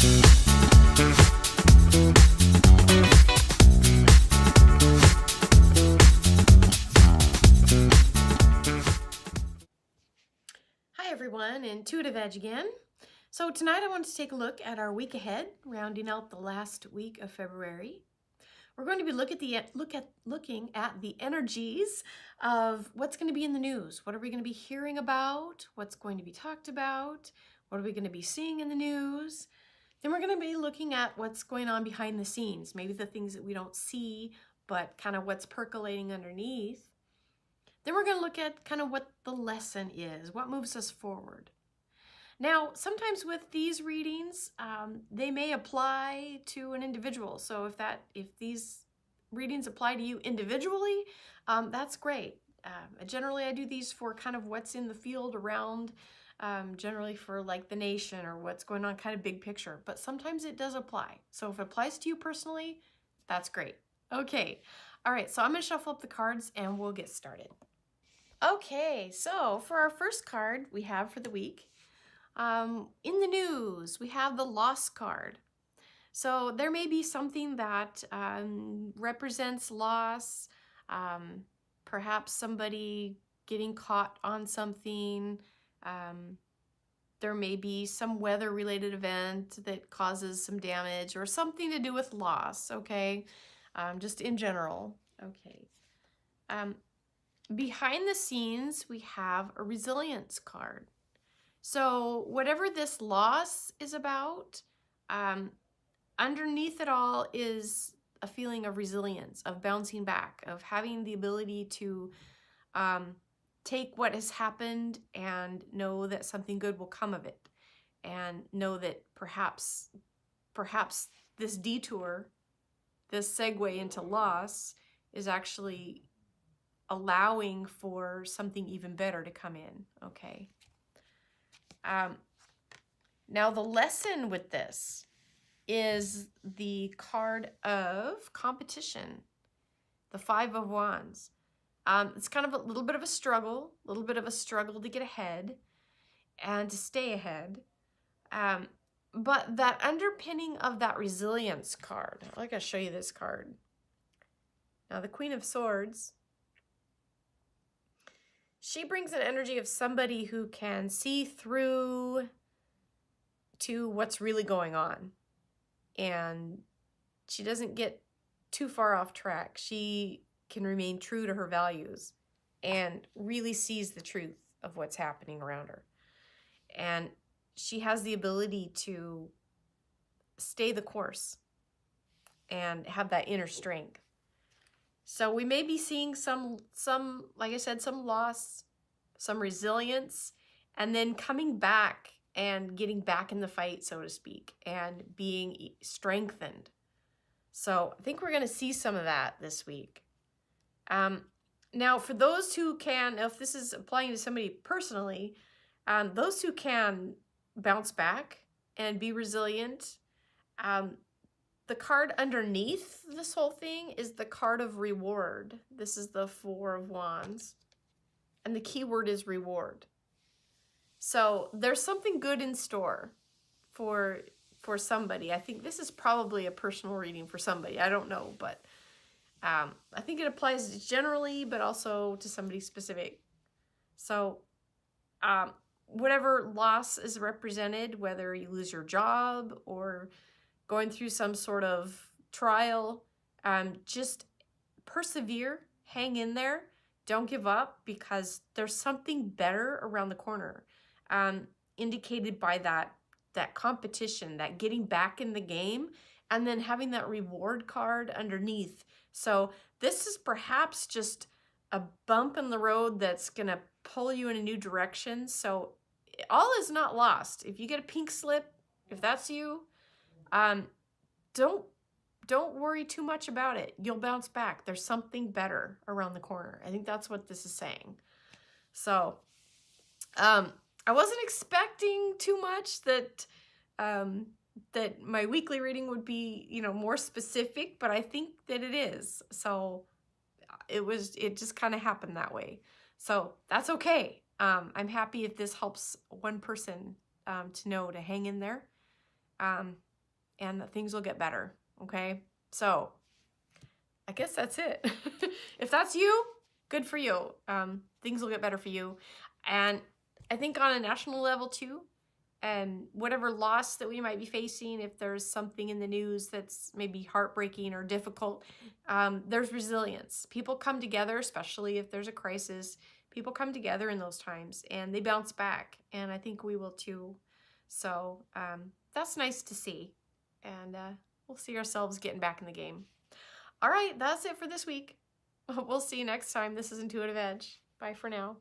Hi everyone, Intuitive Edge again. So tonight I want to take a look at our week ahead, rounding out the last week of February. We're going to be looking at the energies of what's going to be in the news. What are we going to be hearing about? What's going to be talked about? What are we going to be seeing in the news? Then we're going to be looking at what's going on behind the scenes, maybe the things that we don't see, but kind of what's percolating underneath. Then we're going to look at kind of what the lesson is, what moves us forward. Now, sometimes with these readings, they may apply to an individual. So if these readings apply to you individually, that's great. Generally, I do these for kind of what's in the field around, generally for like the nation or what's going on kind of big picture. But sometimes it does apply. So if it applies to you personally, that's great. Okay. All right. So I'm going to shuffle up the cards and we'll get started. Okay. So for our first card we have for the week, in the news, we have the loss card. So there may be something that represents loss, perhaps somebody getting caught on something. There may be some weather-related event that causes some damage or something to do with loss, okay? Just in general, okay. Behind the scenes, we have a resilience card. So whatever this loss is about, underneath it all is a feeling of resilience, of bouncing back, of having the ability to take what has happened and know that something good will come of it, and know that perhaps this detour, this segue into loss, is actually allowing for something even better to come in, okay? Now the lesson with this is the card of competition, the Five of Wands. It's kind of a little bit of a struggle to get ahead and to stay ahead. But that underpinning of that resilience card, I gotta show you this card. Now the Queen of Swords, she brings an energy of somebody who can see through to what's really going on. And she doesn't get too far off track. She can remain true to her values and really sees the truth of what's happening around her. And she has the ability to stay the course and have that inner strength. So we may be seeing some, like I said, some loss, some resilience, and then coming back and getting back in the fight, so to speak, and being strengthened. So I think we're going to see some of that this week. Now, for those who can, if this is applying to somebody personally, those who can bounce back and be resilient, the card underneath this whole thing is the card of reward. This is the Four of Wands. And the key word is reward. So there's something good in store for somebody. I think this is probably a personal reading for somebody. I don't know, but I think it applies generally, but also to somebody specific. So whatever loss is represented, whether you lose your job or going through some sort of trial, just persevere, hang in there, don't give up, because there's something better around the corner, indicated by that competition, that getting back in the game, and then having that reward card underneath. So this is perhaps just a bump in the road that's gonna pull you in a new direction. So all is not lost. If you get a pink slip, if that's you, don't worry too much about it. You'll bounce back. There's something better around the corner. I think that's what this is saying. So I wasn't expecting too much, that that my weekly reading would be, you know, more specific, but I think that it is. So it just kind of happened that way. So that's okay. I'm happy if this helps one person to know to hang in there. and that things will get better, okay? So I guess that's it. If that's you, good for you. Things will get better for you. And I think on a national level too, and whatever loss that we might be facing, if there's something in the news that's maybe heartbreaking or difficult, there's resilience. People come together, especially if there's a crisis. People come together in those times and they bounce back. And I think we will too. So that's nice to see. And we'll see ourselves getting back in the game. All right, that's it for this week. We'll see you next time. This is Intuitive Edge. Bye for now.